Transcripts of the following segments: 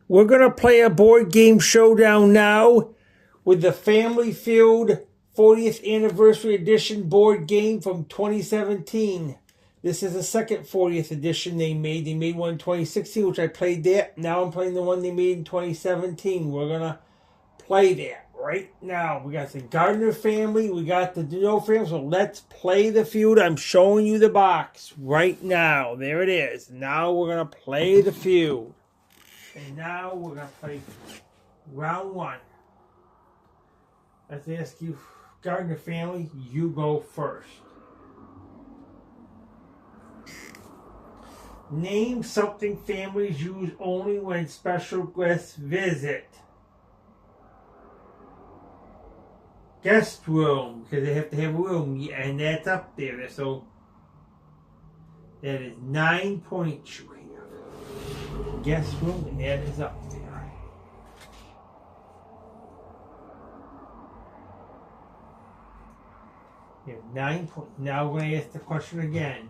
We're going to play a board game showdown now with the Family Feud 40th Anniversary Edition board game from 2017. This is the second 40th edition they made. They made one in 2016, which I played that. Now I'm playing the one they made in 2017. We're going to play that right now. We got the Gardner family. We got the Duno family. So let's play the feud. I'm showing you the box right now. There it is. Now we're going to play the feud. And now we're going to play round one. Let's ask you, Gardner family, you go first. Name something families use only when special guests visit. Guest room, because they have to have room, and that's up there. So that is 9 points you have. Guest room, and that is up there. You have 9 points. Now we're going to ask the question again.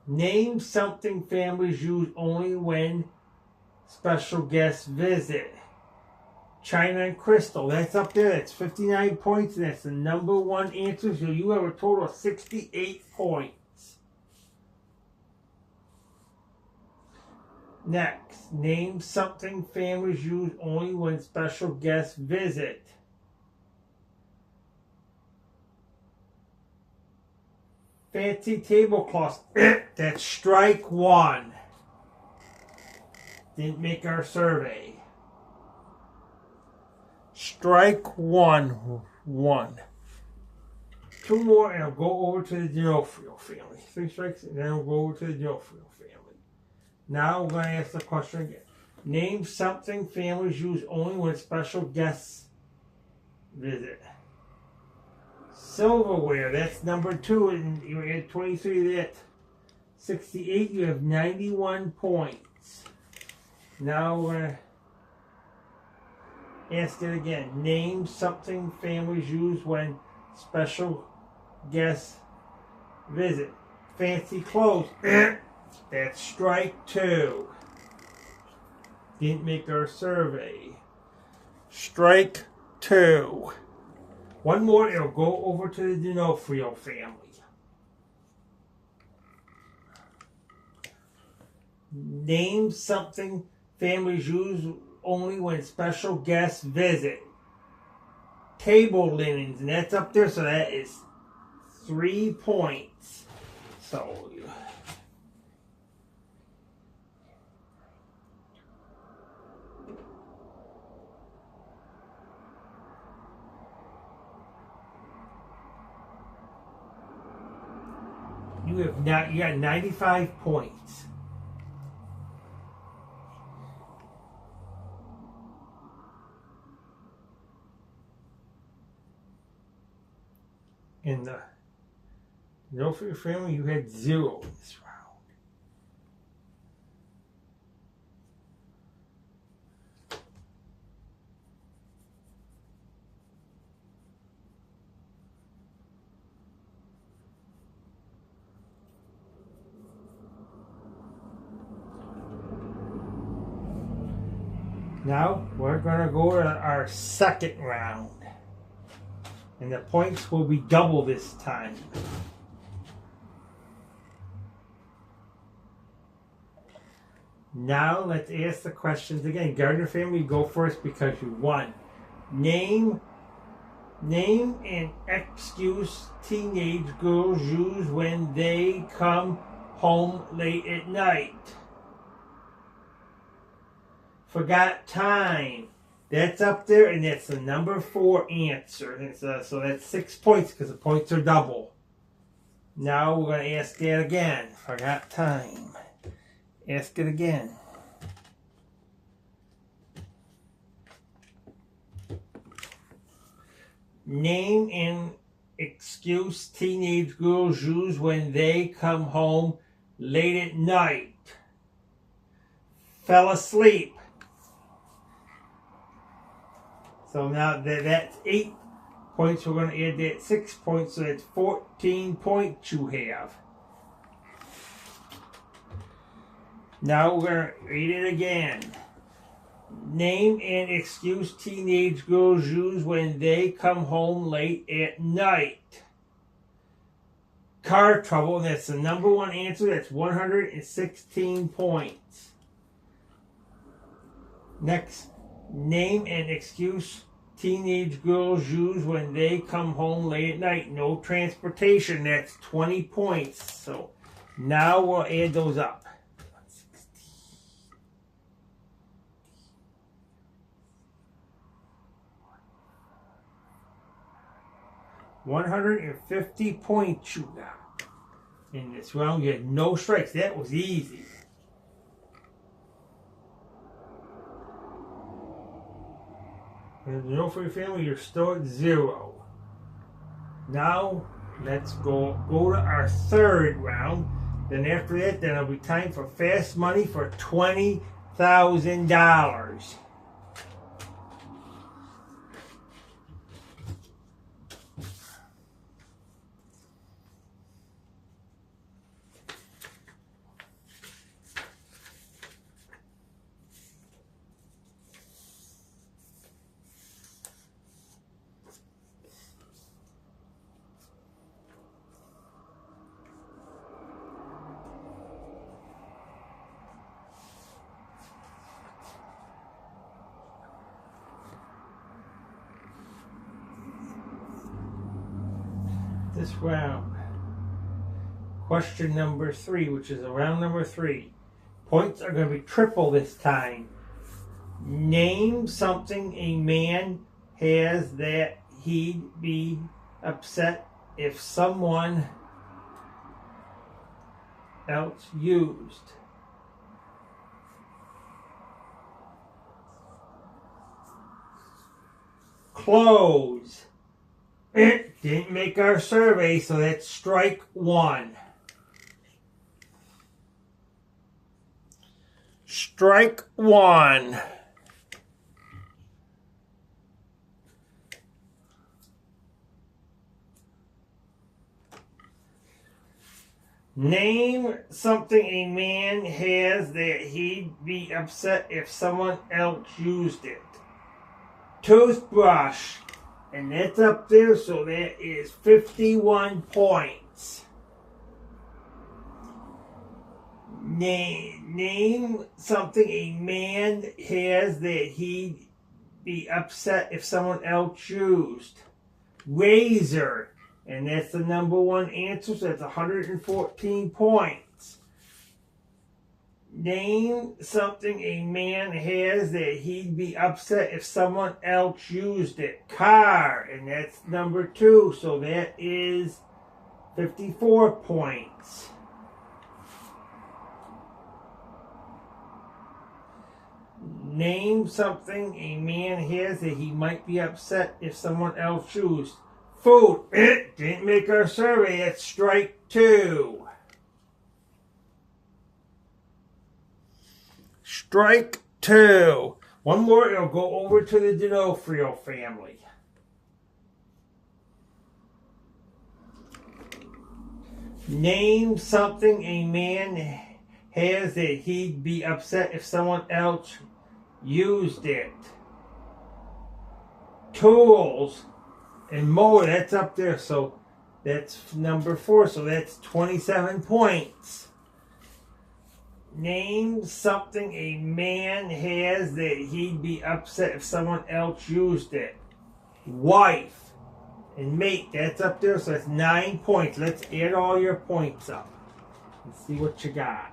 Name something families use only when special guests visit. China and crystal. That's up there. That's 59 points, and that's the number one answer. So you have a total of 68 points. Next, name something families use only when special guests visit. Fancy tablecloths. That's strike one. Didn't make our survey. Strike one. Two more, and I'll go over to the D'Onofrio family. 3 strikes, and then I'll go over to the D'Onofrio family. Now we're going to ask the question again. Name something families use only when special guests visit. Silverware, that's number 2, and you had 23 to that. 68, you have 91 points. Now we're going to ask it again. Name something families use when special guests visit. Fancy clothes. That's strike 2. Didn't make our survey. Strike 2. One more, it'll go over to the D'Onofrio family. Name something families use only when special guests visit. Table linens, and that's up there, so that is 3 points. So you got 95 points. In the D'Onofrio family, you had 0 in this round. Now we're going to go to our second round. And the points will be double this time. Now let's ask the questions again. Gardner family, go first because you won. Name an excuse teenage girls use when they come home late at night. Forgot time. That's up there, and that's the number 4 answer. And so that's 6 points because the points are double. Now we're going to ask that again. Forgot time. Ask it again. Name an excuse teenage girls use when they come home late at night. Fell asleep. So now that's 8 points. We're going to add that 6 points, so that's 14 points you have. Now we're going to read it again. Name an excuse teenage girls use when they come home late at night. Car trouble, and that's the number one answer. That's 116 points. Next, name an excuse teenage girls use when they come home late at night. No transportation, that's 20 points. So now we'll add those up. 150 points you got. In this round, you had no strikes. That was easy. And no for your family, you're still at 0. Now, let's go to our third round. Then after that, then it'll be time for fast money for $20,000. This round, question number 3, which is round number 3. Points are going to be triple this time. Name something a man has that he'd be upset if someone else used. Clothes. It didn't make our survey, so that's strike 1. Strike 1. Name something a man has that he'd be upset if someone else used it. Toothbrush. And that's up there, so that is 51 points. Name something a man has that he'd be upset if someone else used. Razor. And that's the number one answer, so that's 114 points. Name something a man has that he'd be upset if someone else used it. Car, and that's number 2, so that is 54 points. Name something a man has that he might be upset if someone else used. Food. It didn't make our survey, that's strike 2. Strike 2. One more, it'll go over to the D'Onofrio family. Name something a man has that he'd be upset if someone else used it. Tools and mower, that's up there, so that's number 4, so that's 27 points. Name something a man has that he'd be upset if someone else used it. Wife and mate, that's up there, so that's 9 points. Let's add all your points up and see what you got.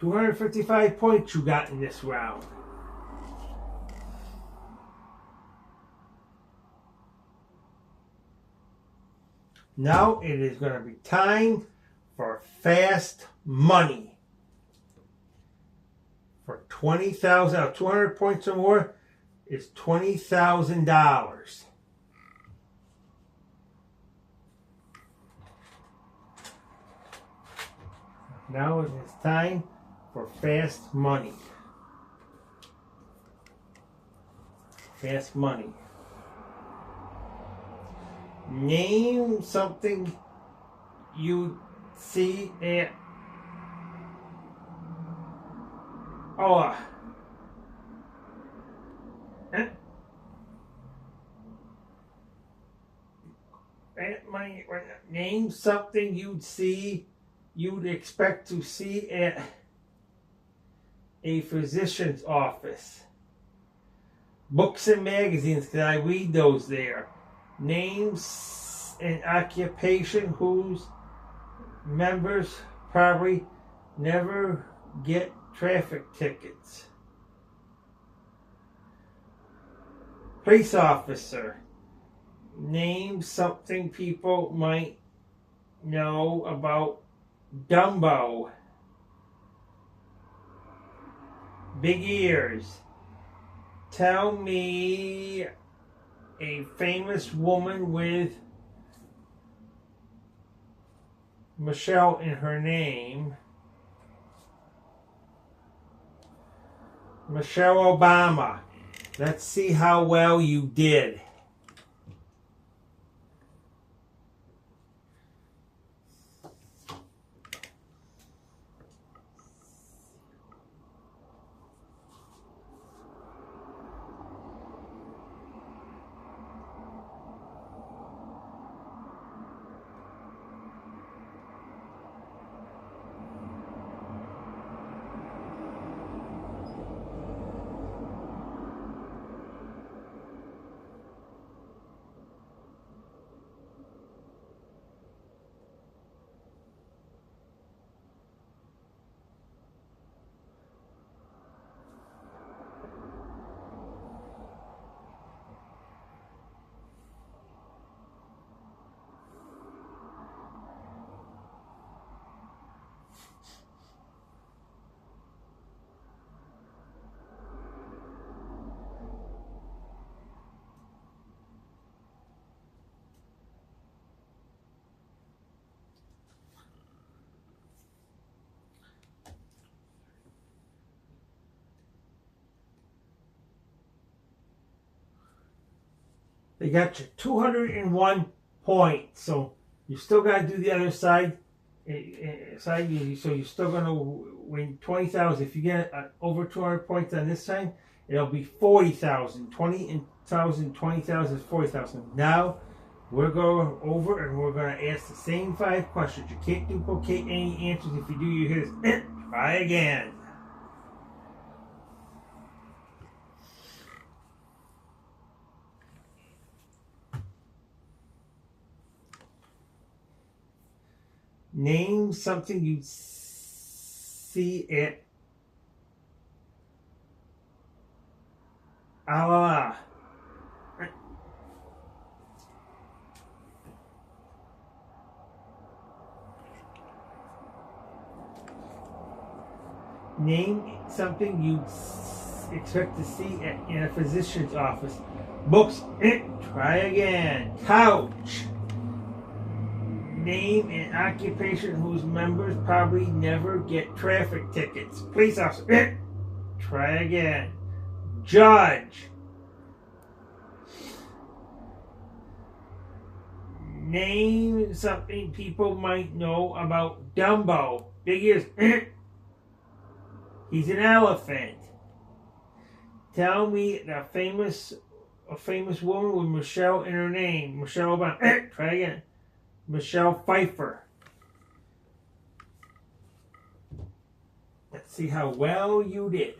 $255 points you got in this round. Now it is going to be time for fast money. For 20,000, 200 points or more is $20,000. Now it is time for fast money. Fast money. Name something you see at name something you'd expect to see at a physician's office. Books and magazines, because I read those there. Names an occupation whose members probably never get traffic tickets. Police officer. Name something people might know about Dumbo. Big ears. Tell me a famous woman with Michelle in her name. Michelle Obama. Let's see how well you did. They got you 201 points, so you still got to do the other side. So you're still going to win 20,000. If you get over 200 points on this time, it'll be 40,000. 20,000, 20,000, 40,000. Now we're going over and we're going to ask the same 5 questions. You can't duplicate any answers. If you do, you hear this. Try again. Name something you see at Allah. Name something you expect to see in a physician's office. Books. Try again. Couch. Name an occupation whose members probably never get traffic tickets. Police officer. Try again. Judge. Name something people might know about Dumbo. Big ears. He's an elephant. Tell me a famous woman with Michelle in her name. Michelle Obama. Try again. Michelle Pfeiffer. Let's see how well you did.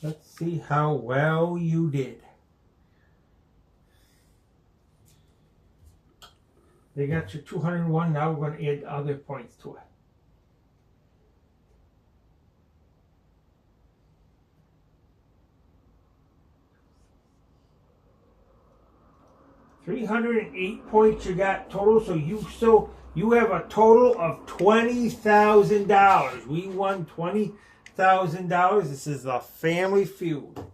Let's see how well you did. They got your 201. Now we're going to add other points to it. $308 points you got total, so you have a total of $20,000. We won $20,000. This is the Family Feud.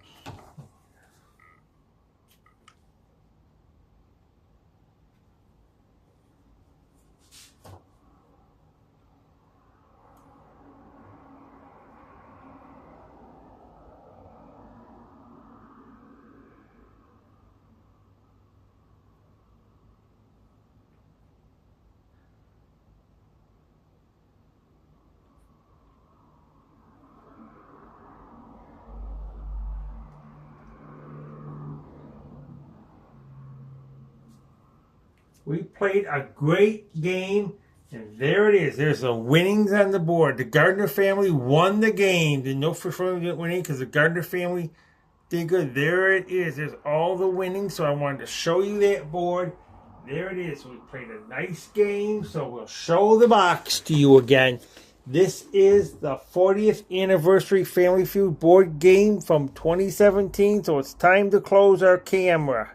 We played a great game, and there it is. There's the winnings on the board. The Gardner family won the game. There's no first one winning because the Gardner family did good. There it is. There's all the winnings, so I wanted to show you that board. There it is. We played a nice game, so we'll show the box to you again. This is the 40th Anniversary Family Feud board game from 2017, so it's time to close our camera.